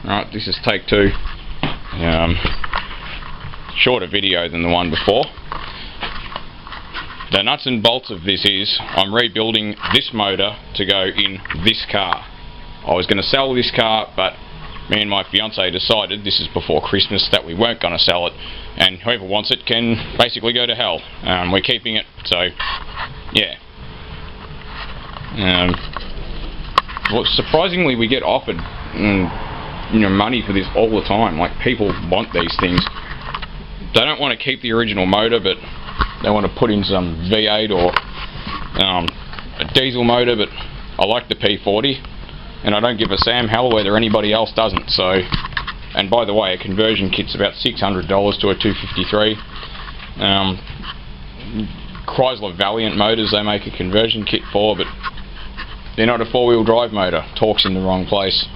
Right, this is take 2. Shorter video than the one before. The nuts and bolts of this is, I'm rebuilding this motor to go in this car. I was going to sell this car, but me and my fiance decided, this is before Christmas, that we weren't going to sell it, and whoever wants it can basically go to hell. We're keeping it, so yeah. Well, surprisingly, we get offered money for this all the time. Like, people want these things. They don't want to keep the original motor, but they want to put in some V8 or a diesel motor. But I like the P40, and I don't give a Sam hell whether anybody else doesn't. So, and by the way, a conversion kit's about $600 to a 253. Chrysler Valiant motors they make a conversion kit for, but they're not a 4-wheel drive motor. Torque's in the wrong place.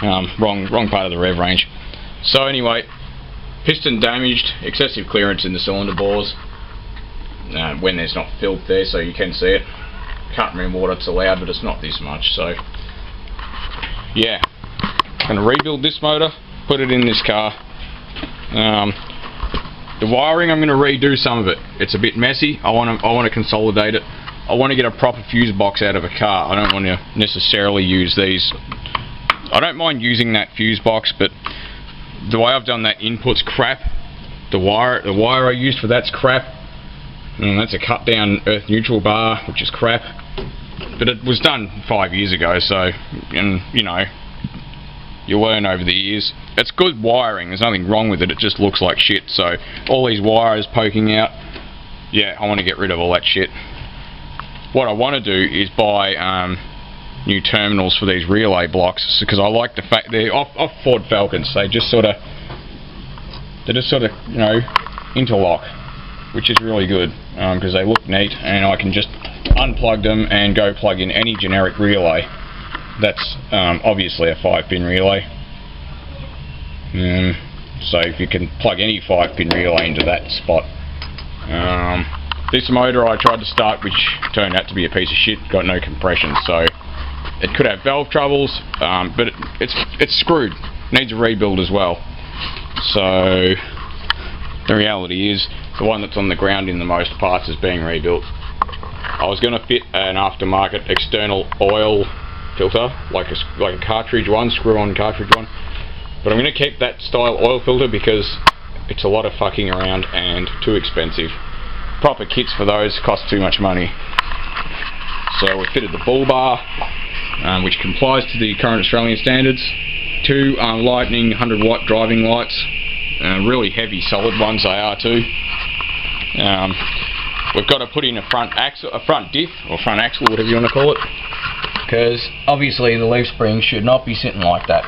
Wrong part of the rev range. So anyway, piston damaged, excessive clearance in the cylinder bores when there's not filth there, so you can see it. Can't remember what it's allowed, but it's not this much. So yeah, I'm going to rebuild this motor, put it in this car. The wiring, I'm going to redo some of it. It's a bit messy. I want to consolidate it. I want to get a proper fuse box out of a car. I don't want to necessarily use these. I don't mind using that fuse box, but the way I've done that input's crap. The wire I used for that's crap. And that's a cut down earth neutral bar, which is crap. But it was done 5 years ago, so, and you know, you learn over the years. It's good wiring, there's nothing wrong with it, it just looks like shit. So all these wires poking out, yeah, I want to get rid of all that shit. What I want to do is buy new terminals for these relay blocks, because I like the fact they're off Ford Falcons. They just sort of you know, interlock, which is really good, because they look neat, and I can just unplug them and go plug in any generic relay. That's obviously a 5-pin relay. So if you can plug any 5-pin relay into that spot. This motor I tried to start, which turned out to be a piece of shit, got no compression, so it could have valve troubles, but it's screwed, needs a rebuild as well. So the reality is, the one that's on the ground in the most parts is being rebuilt. I was going to fit an aftermarket external oil filter, like a cartridge one, screw-on cartridge one, but I'm going to keep that style oil filter because it's a lot of fucking around and too expensive. Proper kits for those cost too much money. So we fitted the bull bar, which complies to the current Australian standards. 2 Lightning 100-watt driving lights, really heavy solid ones they are too. We've got to put in a front diff, or front axle, whatever you want to call it, because obviously the leaf spring should not be sitting like that.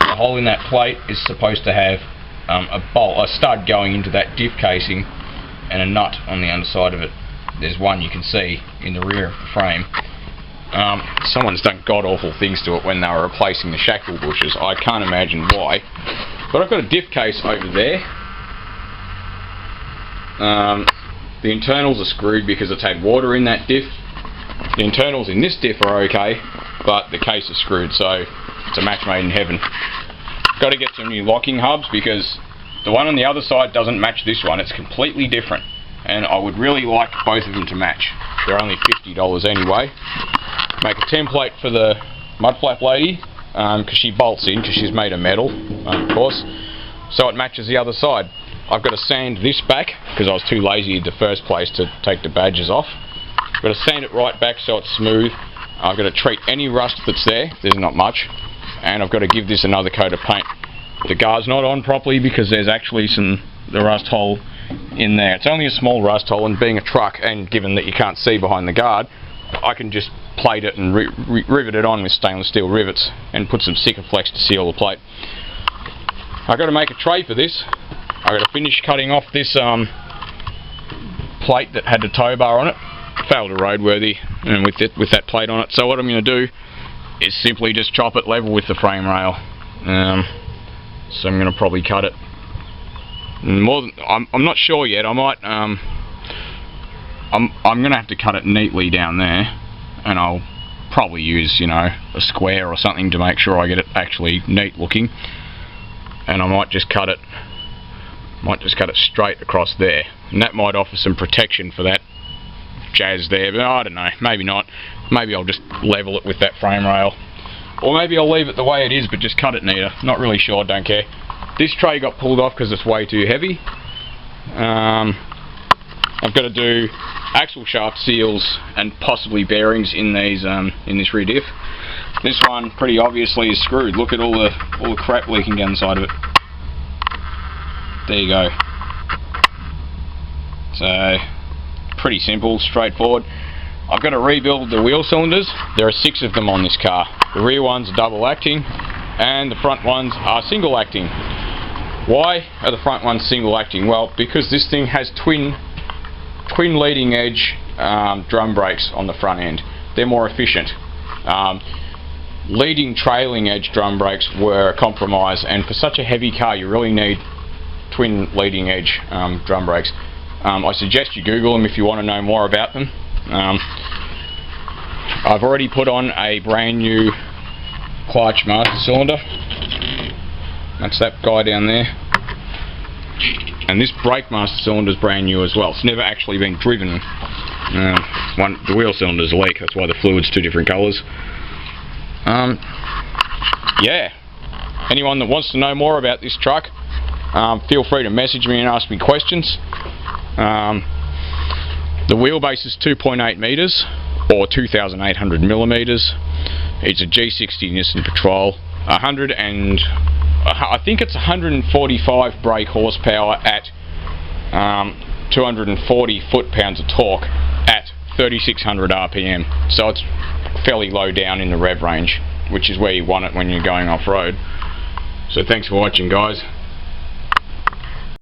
The hole in that plate is supposed to have a stud going into that diff casing, and a nut on the underside of it. There's one you can see in the rear of the frame. Someone's done god-awful things to it when they were replacing the shackle bushes. I can't imagine why. But I've got a diff case over there. The internals are screwed because it's had water in that diff. The internals in this diff are okay, but the case is screwed, so it's a match made in heaven. Got to get some new locking hubs because the one on the other side doesn't match this one. It's completely different, and I would really like both of them to match. They're only $50 anyway. Make a template for the mud flap lady, because she bolts in, because she's made of metal, of course, so it matches the other side. I've got to sand this back, because I was too lazy in the first place to take the badges off. I've got to sand it right back so it's smooth. I've got to treat any rust that's there, there's not much, and I've got to give this another coat of paint. The guard's not on properly because there's actually the rust hole in there. It's only a small rust hole, and being a truck, and given that you can't see behind the guard, I can just plate it and rivet it on with stainless steel rivets and put some Sikaflex to seal the plate. I've got to make a tray for this. I've got to finish cutting off this plate that had the tow bar on it. Failed a roadworthy, and with that plate on it. So what I'm going to do is simply just chop it level with the frame rail. So I'm going to probably cut it more than, I'm not sure yet. I might I'm going to have to cut it neatly down there, and I'll probably use, you know, a square or something to make sure I get it actually neat looking. And I might just cut it straight across there, and that might offer some protection for that jazz there, but I don't know, maybe not. Maybe I'll just level it with that frame rail, or maybe I'll leave it the way it is but just cut it neater. Not really sure, don't care. This tray got pulled off because it's way too heavy. I've got to do axle shaft seals and possibly bearings in these in this rear diff. This one pretty obviously is screwed. Look at all the crap leaking down the side of it. There you go. So pretty simple, straightforward. I've got to rebuild the wheel cylinders. There are 6 of them on this car. The rear ones are double acting and the front ones are single acting. Why are the front ones single acting? Well, because this thing has twin leading edge drum brakes on the front end. They're more efficient. Leading trailing edge drum brakes were a compromise, and for such a heavy car you really need twin leading edge drum brakes. I suggest you Google them if you want to know more about them. I've already put on a brand new clutch master cylinder. That's that guy down there. And this brake master cylinder is brand new as well. It's never actually been driven. The wheel cylinder's a leak, that's why the fluid's 2 different colours. Yeah. Anyone that wants to know more about this truck, feel free to message me and ask me questions. The wheelbase is 2.8 metres or 2,800 millimetres. It's a G60 Nissan Patrol. I think it's 145 brake horsepower at 240 foot-pounds of torque at 3600 RPM. So it's fairly low down in the rev range, which is where you want it when you're going off-road. So thanks for watching, guys.